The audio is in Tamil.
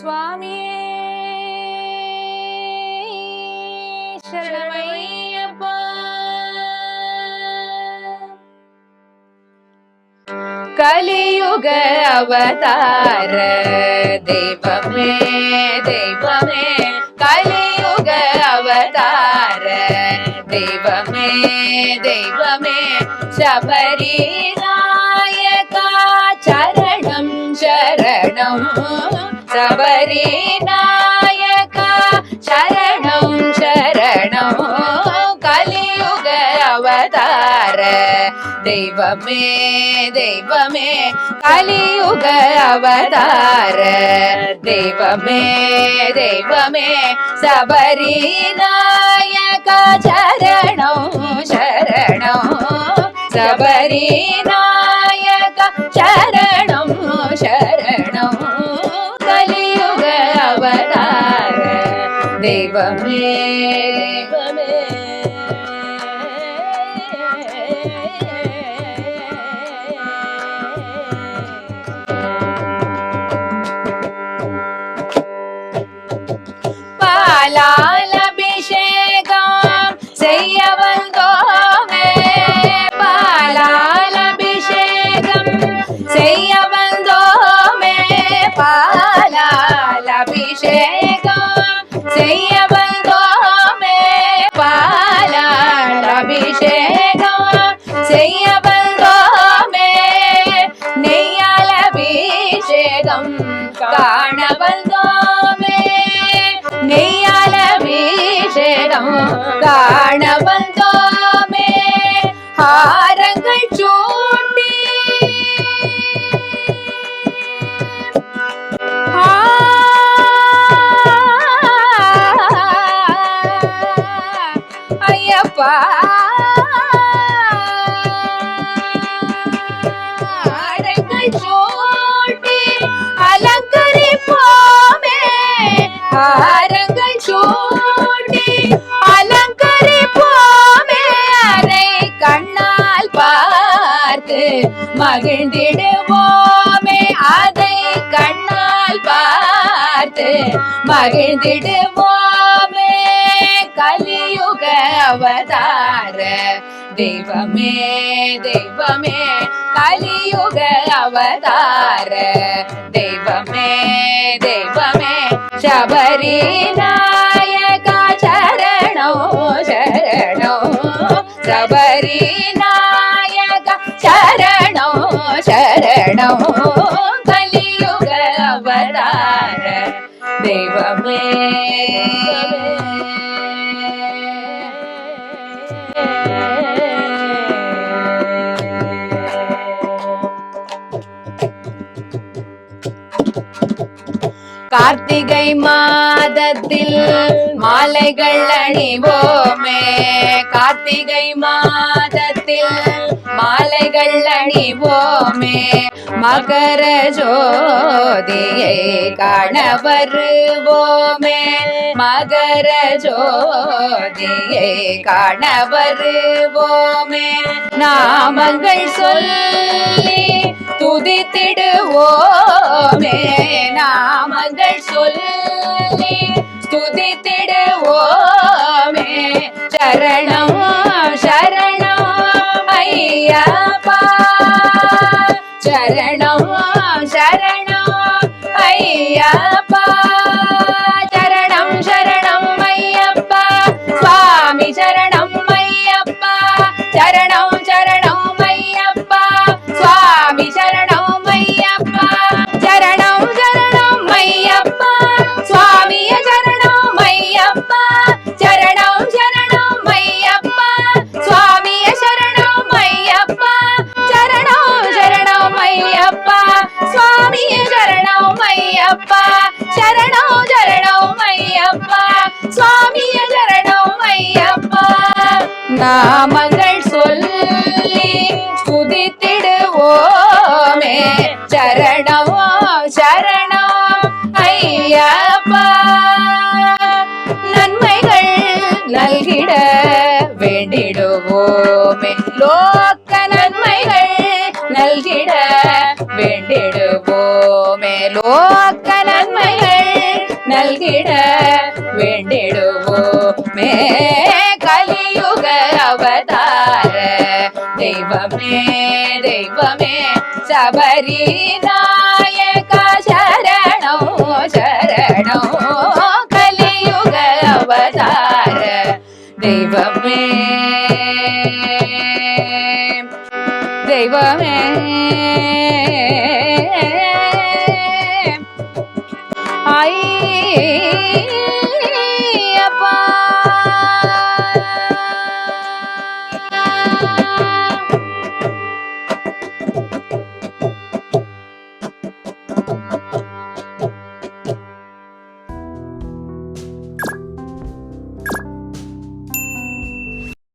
சுவாமியே சரணமையப்பா. கலியுக அவதார தெய்வமே தெய்வமே, கலியுக அவதார தெய்வமே தெய்வமே, சபரி நாயகா சரணம் சரணம், சபரி நாயகா சரணம் சரணம், கலியுக அவதார தெய்வமே தெய்வமே, கலியுக அவதார தெய்வமே தெய்வமே, சபரி நாயகா சரணம் சரணம், சபரி நாயகா சரணம் சரணம், கலியுக அவதார தெய்வமே தெய்வமே. பாலால் அபிஷேகம் செய்ய வந்தோமே, பாலால் அபிஷேகம் செய்ய வந்தோமே, பாலால் அபிஷேகம் செய்ய வந்தோமே, பாலால் அபிஷேகம் செய்ய வந்தோமே, நெய்யால் அபிஷேகம் காண வந்தோமே, நெய்யால் அபிஷேகம் காண வந்தோமே, ஹாரங்கள் சூட்டி ஐயப்பா, ஹாரங்கள் சூட்டி அலங்கரிப்போமே, ஹாரங்கள் சூட்டி அலங்கரிப்போமே, அரை கண்ணால் பார்த்து மகிழ்ந்திடுவோமே, அதை கண்ணால் பார்த்து மகிழ்ந்திடுவோமே, கலியுக அவதார தெய்வமே தெய்வமே, கலியுக அவதார தெய்வமே தெய்வமே, சபரி நாயகா சரணம் சரணம், சபரி நாயகா சரணம் சரணம், கலியுக அவதார தெய்வமே. கார்த்திகை மாதத்தில் மாலைகள் அணிவோமே, கார்த்திகை மாதத்தில் மாலைகள் அணிவோமே, மகர ஜோதியை காண வருவோமே, மகர ஜோதியை காண வருவோமே, நாமங்கள் சொல்லி துதித்திடுவோமே, நாமங்கள் சொல்லி துதித்திடுவோமே, சரணம் சரணம் ஐயப்பா, சரணம் சரணம் ஐயப்பா, சரணம் சரணம் ஐயப்பா, சுவாமி சரணம் ஐயப்பா, சரணம் சரணம் ஐயப்பா, சுவாமி சரணம் ஐயப்பா, சரணம் சரணம் ஐயப்பா, சுவாமிய சரணம் ஐயப்பா, சரணம் சரணம் ஐயப்பா, சுவாமிய சரணம் ஐயப்பா, சரணம் சரணம் ஐயப்பா, சுவாமிய சரணம் ஐயப்பா, சரணம் சரணம் ஐயப்பா, சுவாமிய சரணம் ஐயப்பா, நாமங்கள் சொல்லி துதித்திடுவோமே, சரணம் சரணம் ஐயப்பா, நன்மைகள் நல்கிட வேண்டிடுவோமே, லோக்க நன்மைகள் நல்கிட வேண்டிடுவோமே, லோக்க நன்மைகள் நல்கிட வேண்டிடுவோமே கலியுக அவதார தெய்வமே தெய்வமே சபரி நாயக சரணம் சரணம் கலியுக அவதார தெய்வமே தெய்வமே